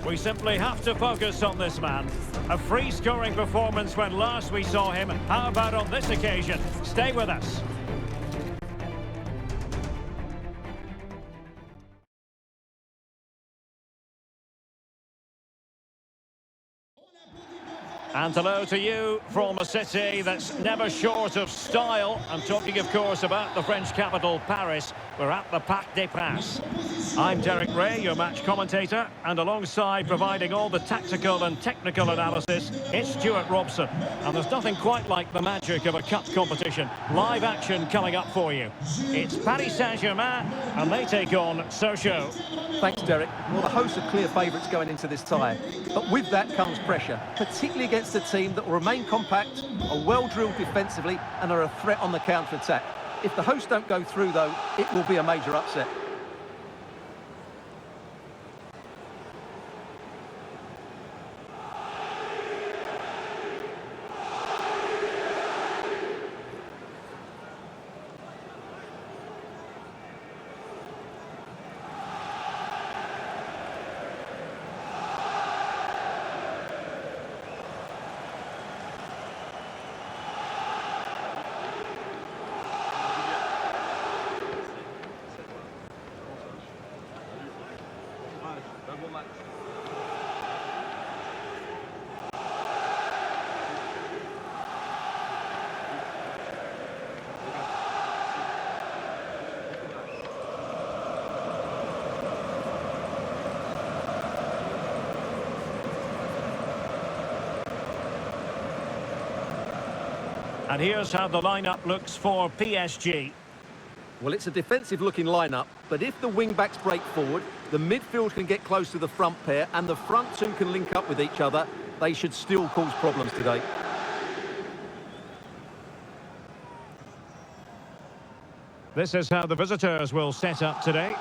We simply have to focus on this man. A free-scoring performance when last we saw him. How about on this occasion? Stay with us. And hello to you from a city that's never short of style. I'm talking, of course, about the French capital, Paris. We're at the Parc des Princes. I'm Derek Ray, your match commentator, and alongside providing all the tactical and technical analysis, it's Stuart Robson. And there's nothing quite like the magic of a cup competition. Live action coming up for you. It's Paris Saint-Germain, and they take on Sochaux. Thanks, Derek. Well, the hosts are clear favourites going into this tie. But with that comes pressure, particularly against a team that will remain compact, are well-drilled defensively, and are a threat on the counter-attack. If the hosts don't go through, though, it will be a major upset. And here's how the lineup looks for PSG. Well, it's a defensive-looking lineup, but if the wing-backs break forward, the midfield can get close to the front pair, and the front two can link up with each other, they should still cause problems today. This is how the visitors will set up today.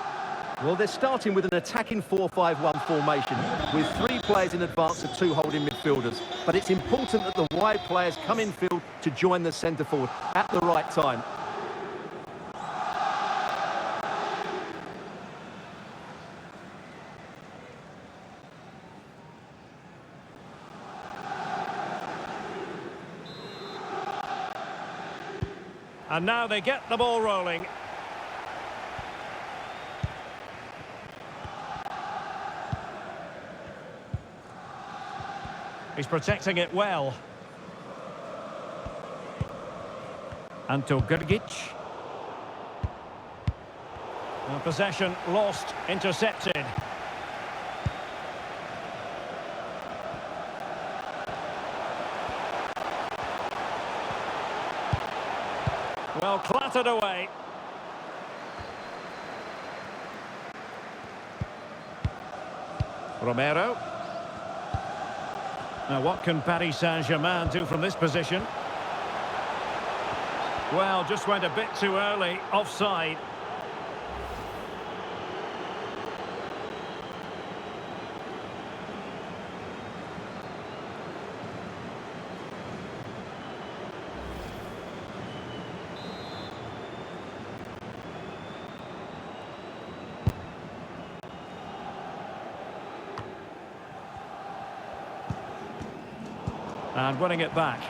Well, they're starting with an attacking 4-5-1 formation with 3 players in advance of 2 holding midfielders. But it's important that the wide players come in field to join the centre forward at the right time. And now they get the ball rolling. He's protecting it well. Anto Grgic. Possession lost, intercepted. Well, clattered away. Romero. Now, what can Paris Saint-Germain do from this position? Well, just went a bit too early, offside. And winning it back.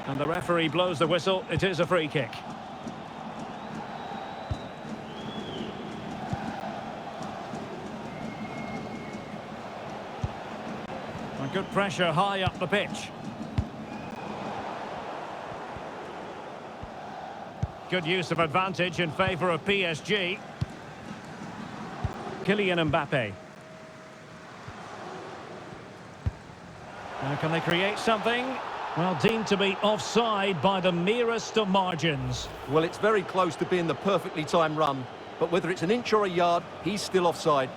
And the referee blows the whistle. It is a free kick. And good pressure high up the pitch. Good use of advantage in favour of PSG. Kylian Mbappe. Now, can they create something? Well, deemed to be offside by the merest of margins. Well, it's very close to being the perfectly timed run, but whether it's an inch or a yard, he's still offside.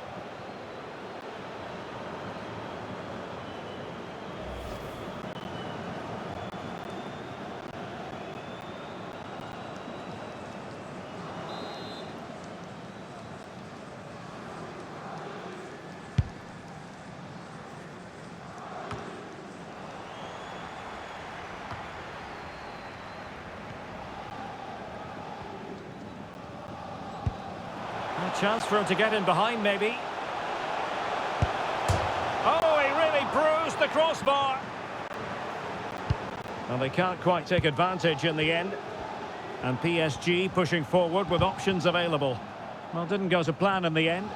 A chance for him to get in behind, maybe. the crossbar. And they can't quite take advantage in the end. And PSG pushing forward with options available. Well, didn't go to plan in the end.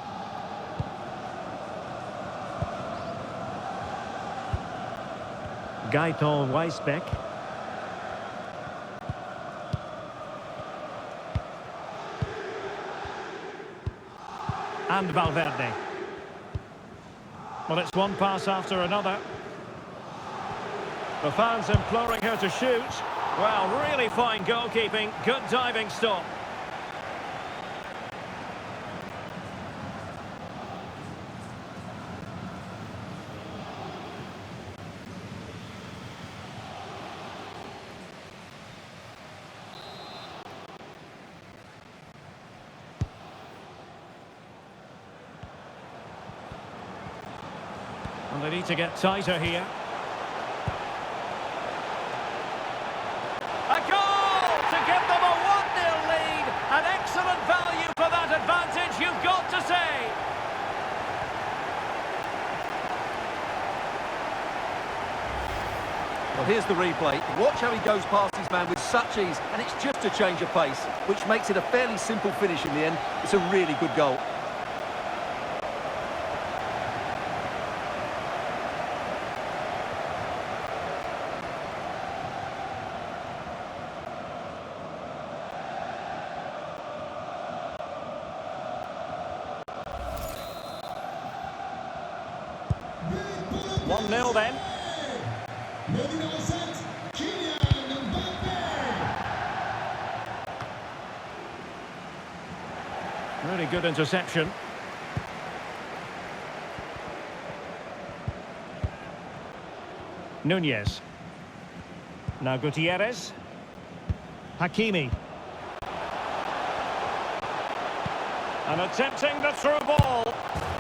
Joystick. And Valverde. Well, it's one pass after another. The fans imploring her to shoot. Well, really fine goalkeeping. Good diving stop. And they need to get tighter here. A goal to give them a 1-0 lead. An excellent value for that advantage, you've got to say. Well, here's the replay. Watch how he goes past his man with such ease, and it's just a change of pace, which makes it a fairly simple finish in the end. It's a really good goal. One 0 then. Really good interception. Nunez. Now Gutierrez. Hakimi. And attempting the through ball.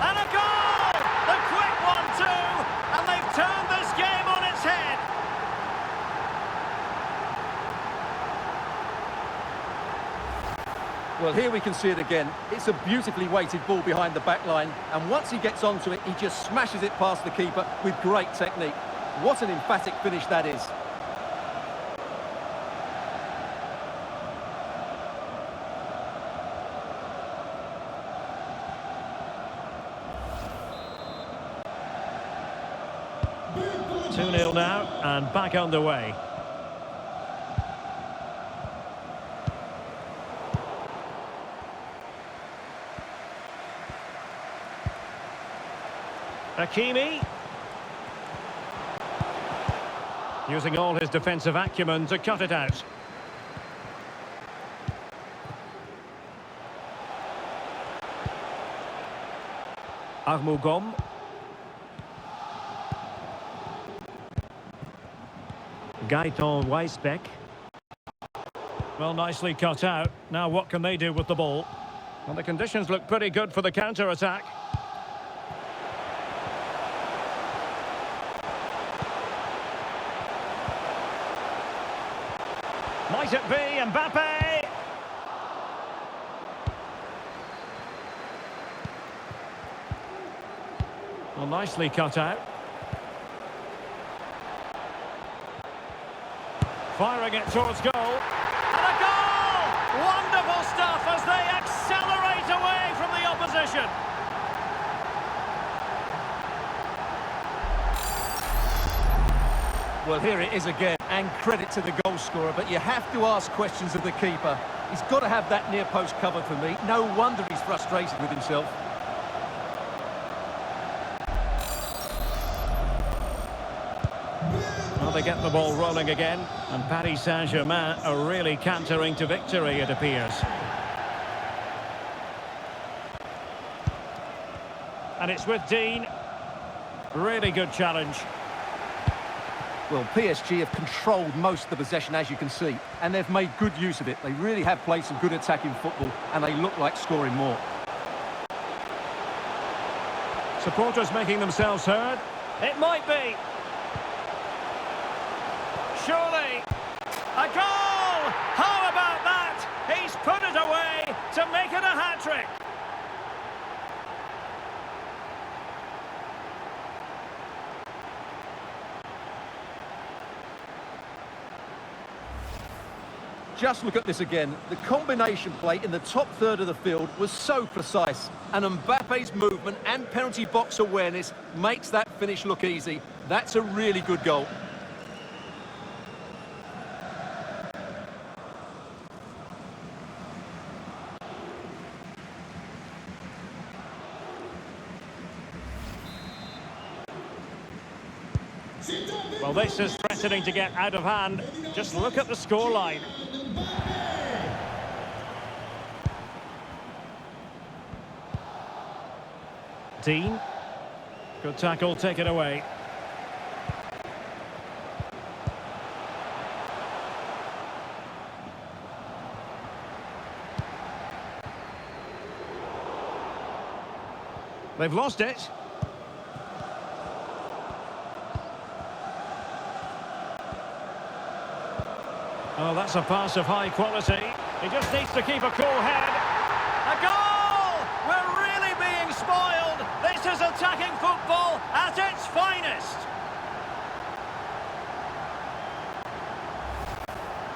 And a goal! The quick 1-2! And they've turned this game on its head. Well, here we can see it again. It's a beautifully weighted ball behind the back line, and once he gets onto it, he just smashes it past the keeper with great technique. What an emphatic finish that is. Two 2-0 now, and back underway. Hakimi. Using all his defensive acumen to cut it out. Armugom. Joystick. Well, nicely cut out. Now what can they do with the ball? Well, the conditions look pretty good for the counter-attack. Might it be Mbappe? Well, nicely cut out. Firing it towards goal. And a goal! Wonderful stuff as they accelerate away from the opposition. Well, here it is again, and credit to the goal scorer, but you have to ask questions of the keeper. He's got to have that near post covered for me. No wonder he's frustrated with himself. Well, they get the ball rolling again, and Paris Saint-Germain are really cantering to victory, it appears. And it's with Dean. Really good challenge. Well, PSG have controlled most of the possession, as you can see, and they've made good use of it. They really have played some good attacking football, and they look like scoring more. Supporters making themselves heard. It might be. Surely. A goal! How about that? He's put it away to make it a hat-trick. Just look at this again. The combination play in the top third of the field was so precise. And Mbappe's movement and penalty box awareness makes that finish look easy. That's a really good goal. Well, this is threatening to get out of hand. Just look at the scoreline. Dean. Good tackle, take it away. They've lost it. Oh, that's a pass of high quality. He just needs to keep a cool head. A goal! We're really being spoiled. This is attacking football at its finest.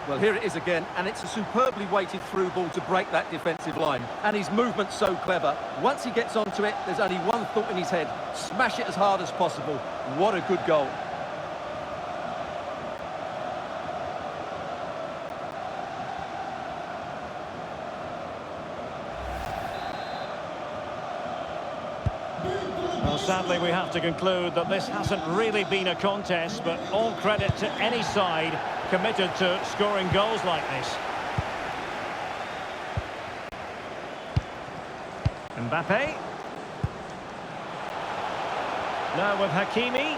Well, here it is again, and it's a superbly weighted through ball to break that defensive line. And his movement's so clever. Once he gets onto it, there's only one thought in his head. Smash it as hard as possible. What a good goal. Well, sadly, we have to conclude that this hasn't really been a contest, but all credit to any side committed to scoring goals like this. Mbappe. Now with Hakimi.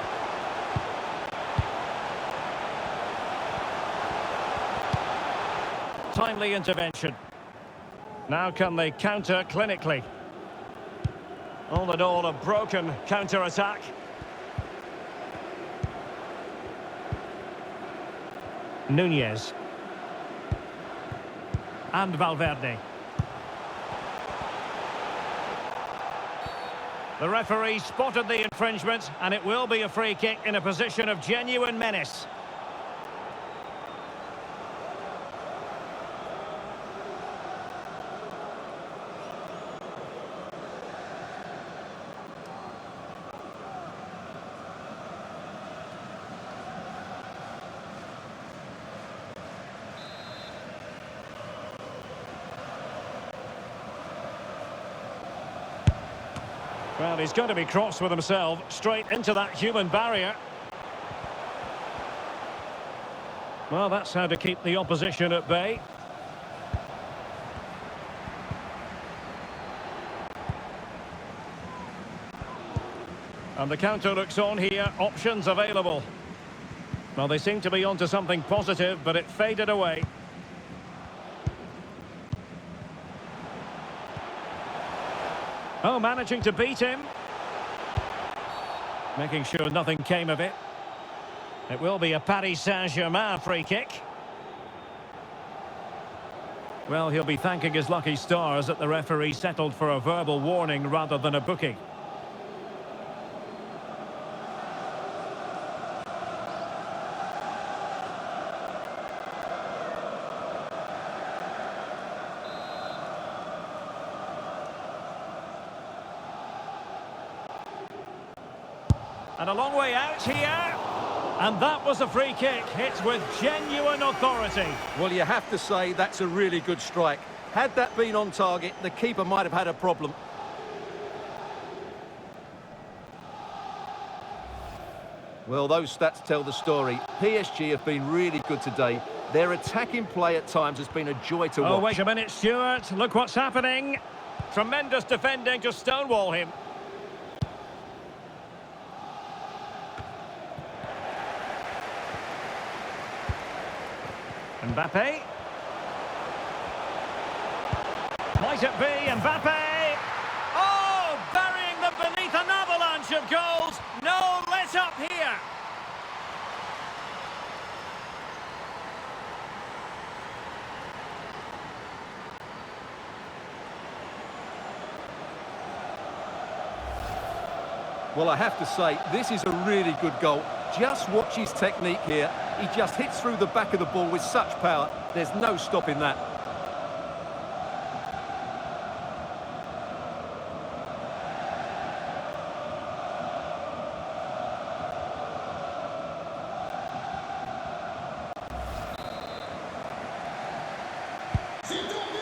Timely intervention. Now can they counter clinically? All in all, a broken counter-attack. Nunez. And Valverde. The referee spotted the infringement, and it will be a free kick in a position of genuine menace. Well, he's going to be cross with himself, straight into that human barrier. Well, that's how to keep the opposition at bay. And the counter looks on here, options available. Well, they seem to be onto something positive, but it faded away. Oh, managing to beat him. Making sure nothing came of it. It will be a Paris Saint-Germain free kick. Well, he'll be thanking his lucky stars that the referee settled for a verbal warning rather than a booking. And a long way out here. And that was a free kick, hit with genuine authority. Well, you have to say that's a really good strike. Had that been on target, the keeper might have had a problem. Well, those stats tell the story. PSG have been really good today. Their attacking play at times has been a joy to watch. Oh, wait a minute, Stuart. Look what's happening. Tremendous defending to stonewall him. Mbappe. Might it be Mbappe? Oh, burying them beneath an avalanche of goals. No let up here. Well, I have to say, this is a really good goal. Just watch his technique here. He just hits through the back of the ball with such power. There's no stopping that.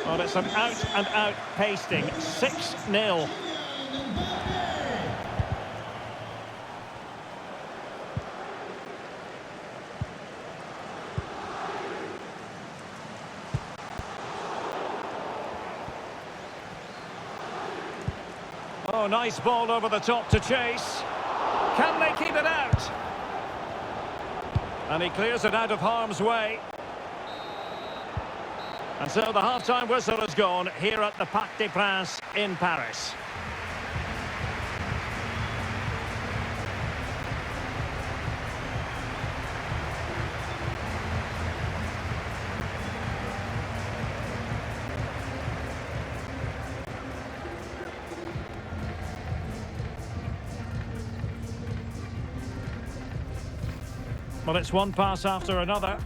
Well, it's an out-and-out pasting. 6-0. Oh, nice ball over the top to chase. Can they keep it out? And he clears it out of harm's way. And so the half-time whistle has gone here at the Parc des Princes in Paris. Well, it's one pass after another.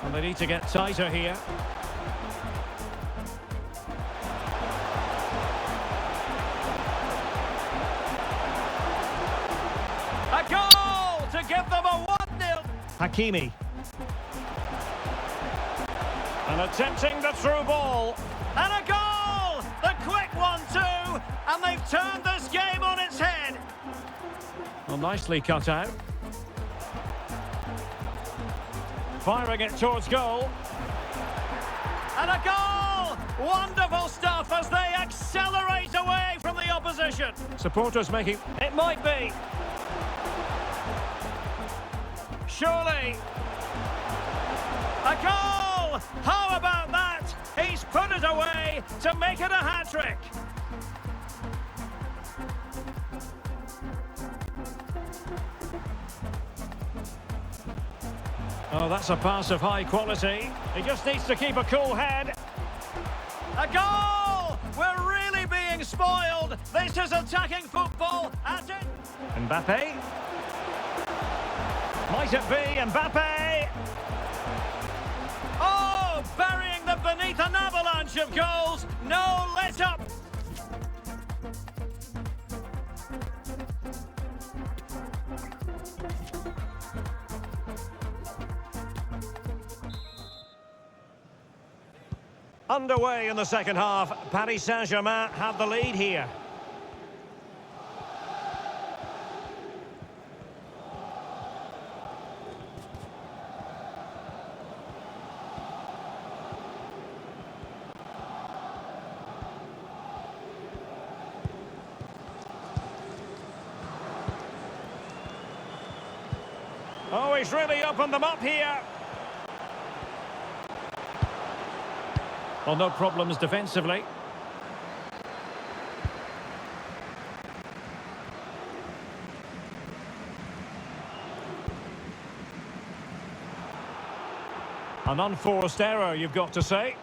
And they need to get tighter here. A goal to give them a 1-0. Hakimi. And attempting the through ball. And a goal! The quick 1-2. And they've turned this game on its head. Well, nicely cut out. Firing it towards goal. And a goal! Wonderful stuff as they accelerate away from the opposition. Supporters making... It might be. Surely. A goal! How about that? He's put it away to make it a hat-trick. Oh, that's a pass of high quality. He just needs to keep a cool head. A goal! We're really being spoiled. This is attacking football at it. Mbappe. Might it be Mbappe? Oh, burying them beneath an avalanche of goals. No let-up. Underway in the second half. Paris Saint-Germain have the lead here. Oh, he's really opened them up here. Well, no problems defensively. An unforced error, you've got to say.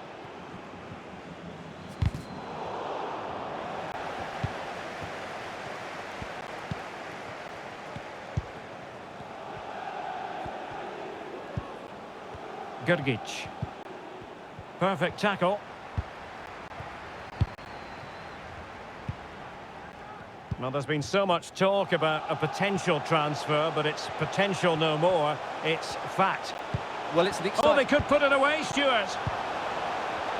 Gander. Perfect tackle. Well, there's been so much talk about a potential transfer, but it's potential no more. It's fact. Well, it's an exciting... Oh, they could put it away, Stuart.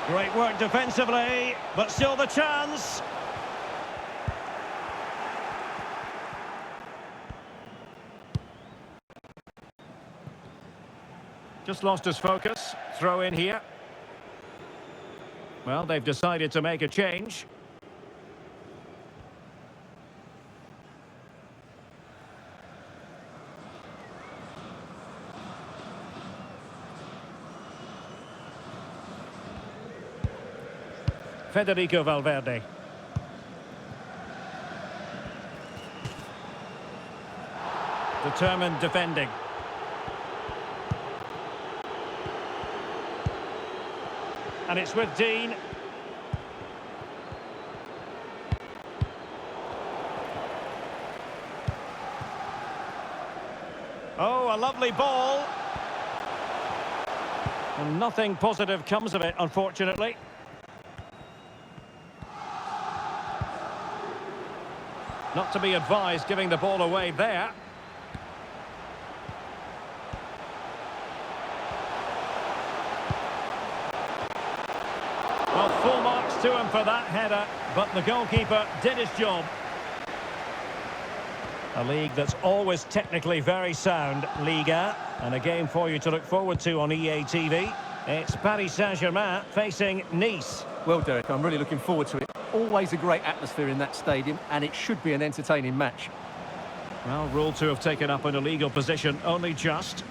Great work defensively, but still the chance. Just lost his focus. Throw in here. Well, they've decided to make a change. Federico Valverde. Determined defending. And it's with Dean. Oh, a lovely ball. And nothing positive comes of it, unfortunately. Not to be advised giving the ball away there. Well, full marks to him for that header, but the goalkeeper did his job. A league that's always technically very sound, Liga, and a game for you to look forward to on EA TV. It's Paris Saint-Germain facing Nice. Well, Derek, I'm really looking forward to it. Always a great atmosphere in that stadium, and it should be an entertaining match. Well, ruled to have taken up an illegal position, only just.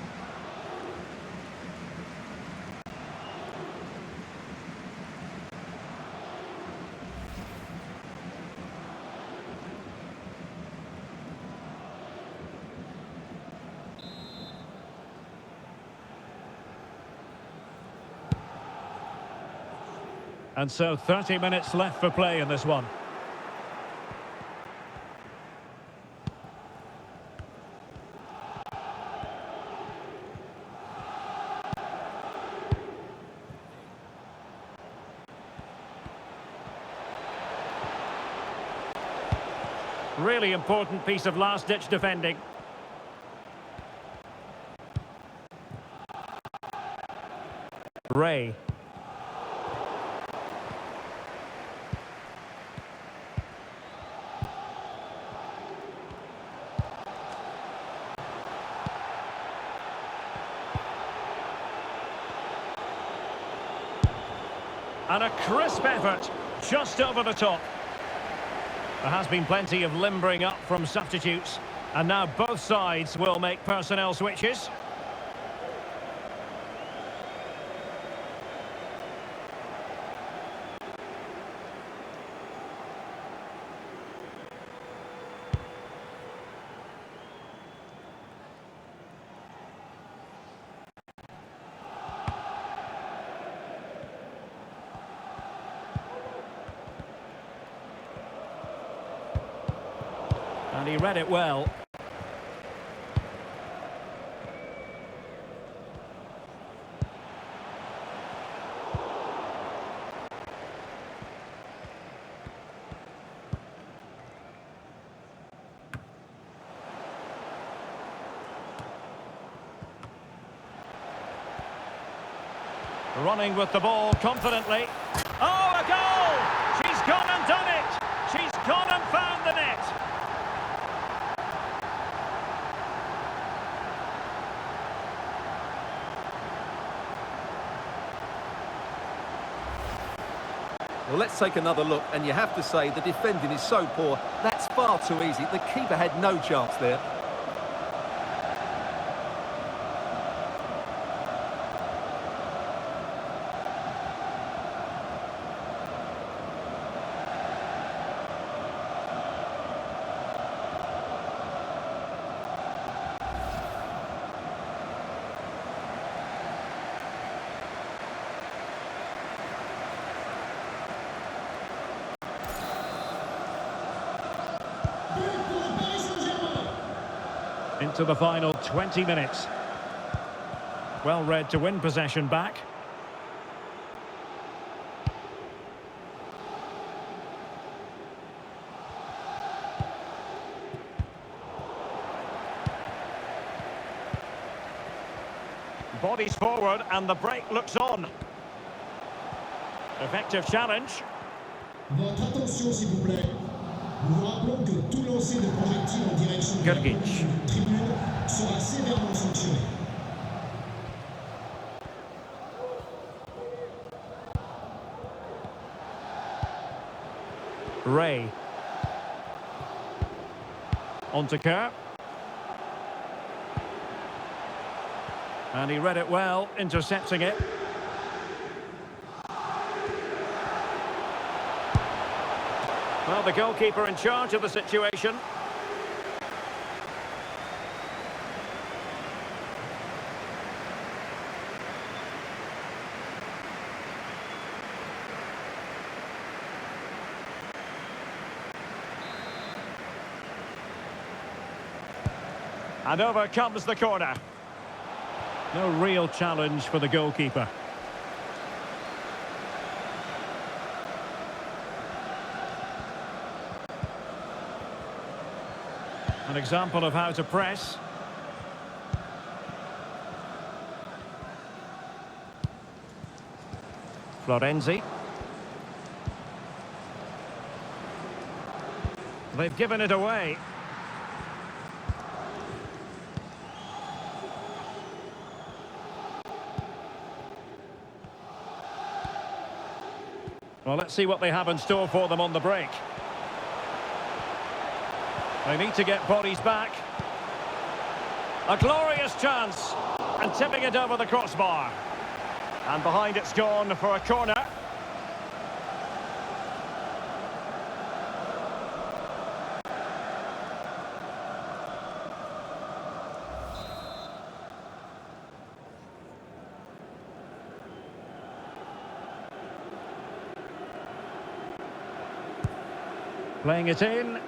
And so 30 minutes left for play in this one. Really important piece of last-ditch defending. Ray. And a crisp effort, just over the top. There has been plenty of limbering up from substitutes, and now both sides will make personnel switches. And he read it well. Running with the ball confidently. Oh, a goal! She's gone and done it! She's gone and found the net! Well, let's take another look, and you have to say the defending is so poor. That's far too easy. The keeper had no chance there. Into the final 20 minutes. Well read to win possession back. Bodies forward and the break looks on. Effective challenge. Votre attention s'il vous plaît. Nous vous rappelons que tout lancer de projectile en direction de la Gander. tribune sera sévèrement sanctionné. Ray. On to Kerr. And he read it well, intercepting it. Well, the goalkeeper in charge of the situation. And over comes the corner. No real challenge for the goalkeeper. An example of how to press. Florenzi. They've given it away. Well, let's see what they have in store for them on the break. They need to get bodies back. A glorious chance. And tipping it over the crossbar. And behind it's gone for a corner. Playing it in.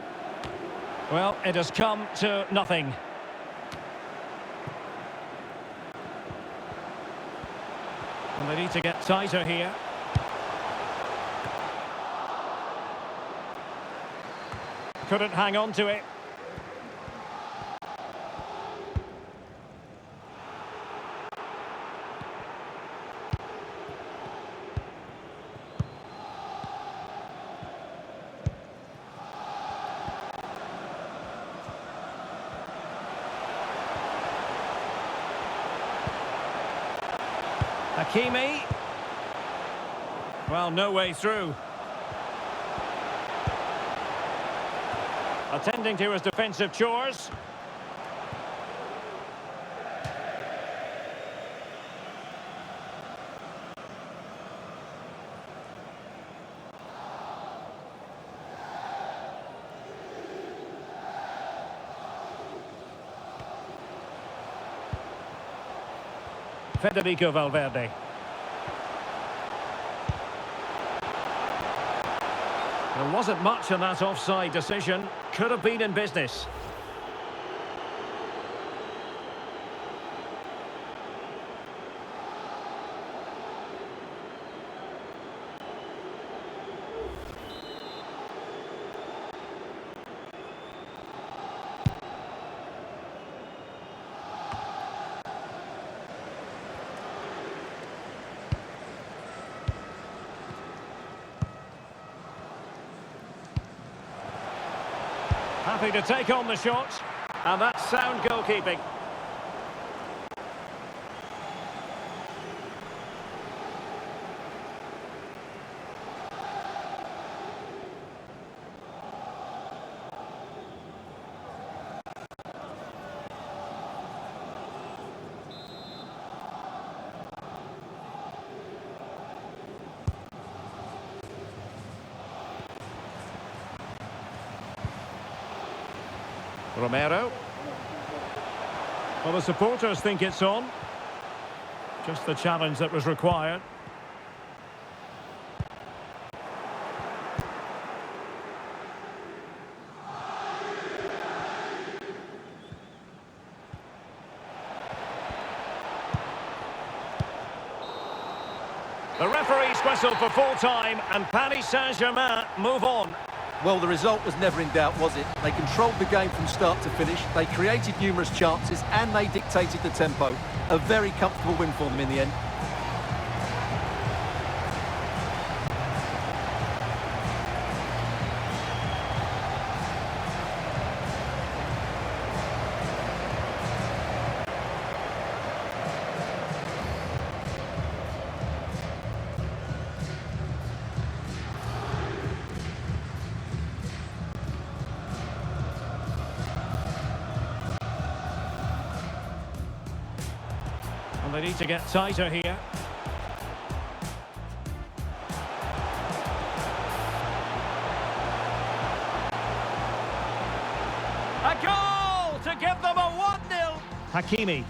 Well, it has come to nothing. And they need to get tighter here. Couldn't hang on to it. Hakimi. Well, no way through. Attending to his defensive chores. Federico Valverde. There wasn't much in that offside decision. Could have been in business. Happy to take on the shot, and that's sound goalkeeping. Romero. Well, the supporters think it's on. Just the challenge that was required. The referee's whistle for full time, and Paris Saint-Germain move on. Well, the result was never in doubt, was it? They controlled the game from start to finish, they created numerous chances, and they dictated the tempo. A very comfortable win for them in the end. And they need to get tighter here. A goal to give them a 1-0. Hakimi.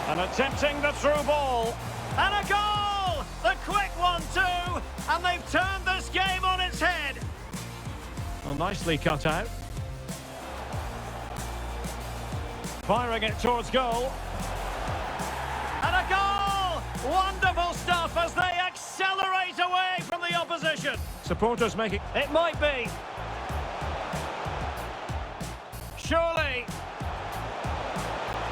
And attempting the through ball. And a goal! The quick 1-2. And they've turned this game on its head. Well, nicely cut out. Firing it towards goal. And a goal! Wonderful stuff as they accelerate away from the opposition. Supporters making... It might be. Surely.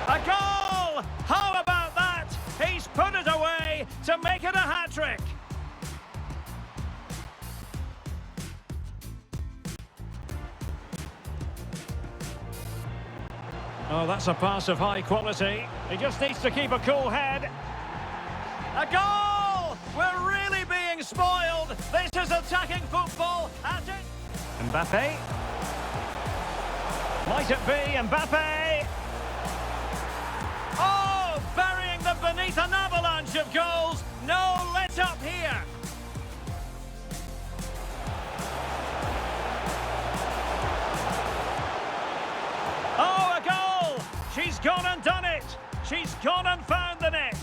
A goal! How about that? He's put it away to make it a hat-trick. Oh, that's a pass of high quality. He just needs to keep a cool head. A goal! We're really being spoiled. This is attacking football at it. Mbappe. Might it be Mbappe? Oh, burying them beneath an avalanche of goals. No let up here. Oh, a goal! She's gone and done it. She's gone and found the net.